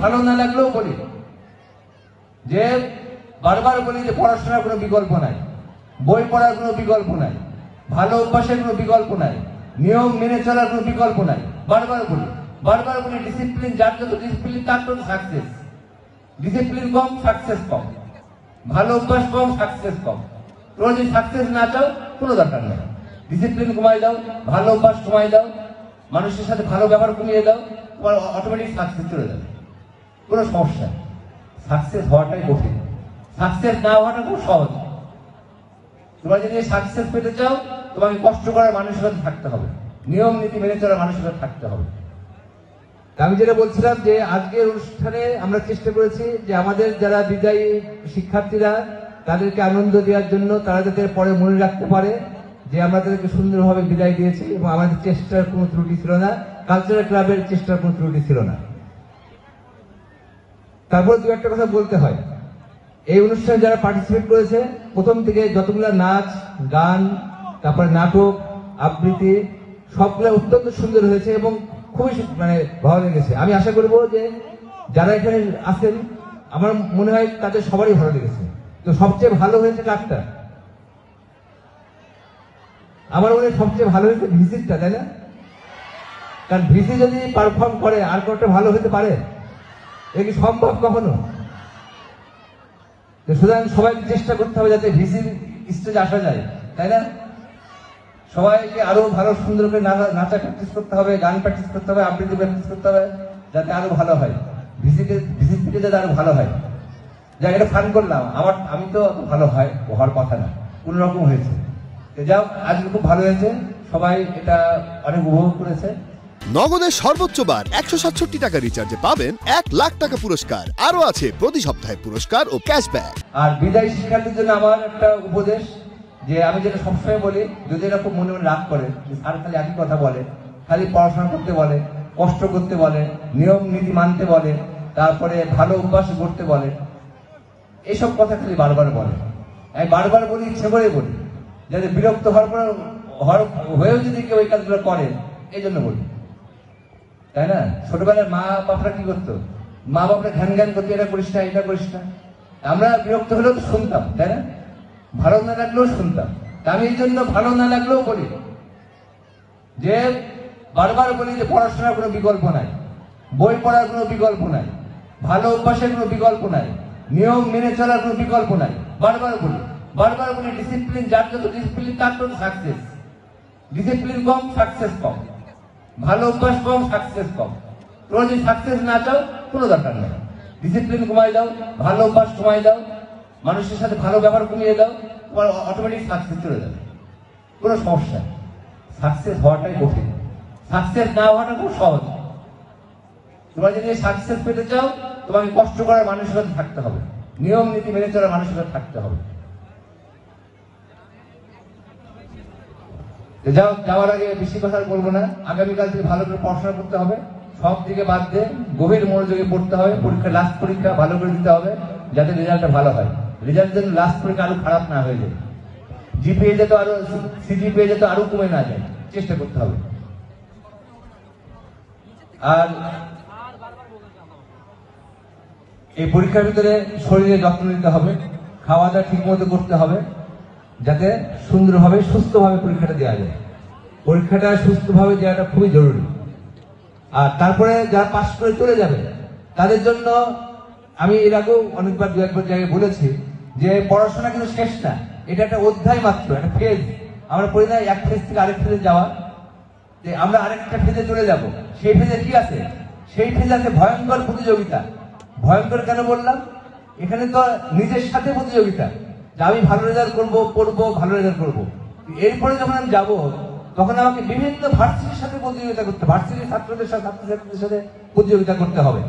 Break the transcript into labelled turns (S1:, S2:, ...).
S1: ভালো না লাগলেও বলি যে বারবার বলি যে পড়াশোনার কোনো বিকল্প নাই, বই পড়ার কোনো বিকল্প নাই, ভালো অভ্যাসের কোনো বিকল্প নাই, নিয়ম মেনে চলার কোনো বিকল্প নাই। বারবার বলি ডিসিপ্লিন, যার যত ডিসিপ্লিন তার তত সাকসেস। ডিসিপ্লিন কম, সাকসেস কম। ভালো অভ্যাস কম, সাকসেস কম। তোমরা যদি সাকসেস না চাও কোনো দরকার নেই, ডিসিপ্লিন কমাই দাও, ভালো অভ্যাস কমাই দাও, মানুষের সাথে ভালো ব্যবহার কমিয়ে দাও, তোমার অটোমেটিক সাকসেস চলে যাবে। কোনো সমস্যা। সাকসেস হওয়াটাই কঠিন, সাকসেস না হওয়াটা খুব সহজ। তোমরা যদি সাকসেস পেতে চাও তোমাকে কষ্ট করার মানুষের সাথে থাকতে হবে, নিয়ম নীতি মেনে চলার মানুষের সাথে থাকতে হবে। আমি যেটা বলছিলাম যে আজকের অনুষ্ঠানে আমরা চেষ্টা করেছি যে আমাদের যারা বিদায়ী শিক্ষার্থীরা তাদেরকে আনন্দ দেওয়ার জন্য, তারা যাতে পরে মনে রাখতে পারে যে আমরা তাদেরকে সুন্দরভাবে বিদায় দিয়েছি এবং আমাদের চেষ্টার কোনো ত্রুটি ছিল না, কালচারাল ক্লাবের চেষ্টার কোনো ত্রুটি ছিল না। তারপর দু একটা কথা বলতে হয়, এই অনুষ্ঠানে যারা পার্টিসিপেট করেছে প্রথম থেকে যতগুলো নাচ গান, তারপরে নাটক, আবৃত্তি, সবগুলো অত্যন্ত সুন্দর হয়েছে এবং খুবই ভালো লেগেছে। আমি আশা করব যে যারা এখানে আছেন আমার মনে হয় তাদের সবারই ভালো লেগেছে। তো সবচেয়ে ভালো হয়েছে কারটা? আমার মনে হয় সবচেয়ে ভালো হয়েছে ভিসিটটা, তাই না? কারণ ভিসি যদি পারফর্ম করে আর কোনটা ভালো হতে পারে? এ কি সম্ভব কখনো? সুতরাং সবাইকে চেষ্টা করতে হবে যাতে ভিসির স্টেজে আসা যায়, তাই না? সবাইকে আরো ভালো সুন্দর করে নাচা প্র্যাকটিস করতে হবে, গান প্র্যাকটিস করতে হবে, আবৃত্তি প্র্যাকটিস করতে হবে, যাতে আরো ভালো হয়, ভিসির থেকে যাতে আরো ভালো হয়। যাক, এটা ফান করলাম, আমি তো ভালো হয় হওয়ার কথা না, কোন রকম হয়েছে। যাও, আজকে খুব ভালো হয়েছে, সবাই এটা অনেক উপভোগ করেছে।
S2: নগদের সর্বোচ্চ বার 167 টাকা রিচার্জে পাবেন 1 লাখ টাকা পুরস্কার, আরো আছে প্রতি সপ্তাহে পুরস্কার ও ক্যাশব্যাক।
S1: আর বিদায়ী শিক্ষার্থীর জন্য আমার একটা উপদেশ, যে আমি যেটা সবসময় বলি, যদি এরা খুব মনে মনে রাগ করে, স্যার খালি একই কথা বলে, খালি পড়াশোনা করতে বলে, কষ্ট করতে বলে, নিয়ম নীতি মানতে বলে, তারপরে ভালো অভ্যাস করতে বলে, এইসব কথা খালি বারবার বলে। আমি বারবার বলি, ইচ্ছে করে বলি, যাতে বিরক্ত হয়েও যদি কেউ এই কাজগুলো করে, এই জন্য বলি, তাই না? ছোটবেলায় মা বাপরা কি করতো? মা বাপরা ঘ্যান করতো, এটা করিস না, এটা করিস না। আমরা বিরক্ত হলেও তো শুনতাম, তাই না? ভালো না লাগলেও শুনতাম। আমি এই জন্য ভালো না লাগলেও বলি যে বারবার বলি যে পড়াশোনার কোনো বিকল্প নাই, বই পড়ার কোনো বিকল্প নাই, ভালো অভ্যাসের কোনো বিকল্প নাই, নিয়ম মেনে চলার কোনো বিকল্প নাই। বারবার বলি ডিসিপ্লিন, যার যত ডিসিপ্লিন তার তত সাকসেস। ডিসিপ্লিন কম, সাকসেস কম। ভালো অভ্যাস কম, সাকসেস কম। তোমরা যদি সাকসেস না চাও কোনো দরকার নেই, ডিসিপ্লিন কমাই দাও, ভালো অভ্যাস কমাই দাও, মানুষের সাথে ভালো ব্যবহার কমিয়ে দাও, তোমার অটোমেটিক সাকসেস চলে যাবে। কোনো সমস্যা। সাকসেস হওয়াটাই কঠিন, সাকসেস না হওয়াটা খুব সহজ। তোমরা যদি সাকসেস পেতে চাও তোমাকে কষ্ট করার মানুষের সাথে থাকতে হবে, নিয়ম নীতি মেনে চলার মানুষের সাথে থাকতে হবে। যাওয়ার আগে বেশি কথা বলবো না। আগামীকাল থেকে ভালো করে পড়াশোনা করতে হবে, সব দিকে বাদ দিয়ে গভীর মনোযোগে পড়তে হবে। লাস্ট পরীক্ষা ভালো করে দিতে হবে যাতে রেজাল্টটা ভালো হয়। রেজাল্ট যেন লাস্ট পরীক্ষা আরো খারাপ না হয়ে যায়, জিপিএ যাতে আরো, সিজিপিএ যাতে আরো কমে না যায়, চেষ্টা করতে হবে। আর এই পরীক্ষার ভিতরে শরীরে যত্ন নিতে হবে, খাওয়া দাওয়া ঠিক মতো করতে হবে, যাতে সুন্দরভাবে সুস্থভাবে পরীক্ষাটা দেওয়া যায়। পরীক্ষাটা সুস্থভাবে দেওয়াটা খুবই জরুরি। আর তারপরে যারা পাস করে চলে যাবে তাদের জন্য আমি এর আগেও অনেকবার দু একবার জায়গায় বলেছি যে পড়াশোনা কিন্তু শেষ না, এটা একটা অধ্যায় মাত্র, একটা ফেজ। আমরা পড়ি না এক ফেজ থেকে আরেক ফেজে যাওয়া, যে আমরা আরেকটা ফেজে চলে যাব। সেই ফেজে কি আছে? সেই ফেজে আছে ভয়ঙ্কর প্রতিযোগিতা। ভয়ঙ্কর কেন বললাম? এখানে তো নিজের সাথে প্রতিযোগিতা, যে আমি ভালো রেজাল্ট করবো, পড়বো, ভালো রেজাল্ট করবো। এরপরে যখন আমি যাবো তখন আমাকে বিভিন্ন ভার্সিটির সাথে প্রতিযোগিতা করতে, ভার্সিটির ছাত্রদের সাথে প্রতিযোগিতা করতে হবে।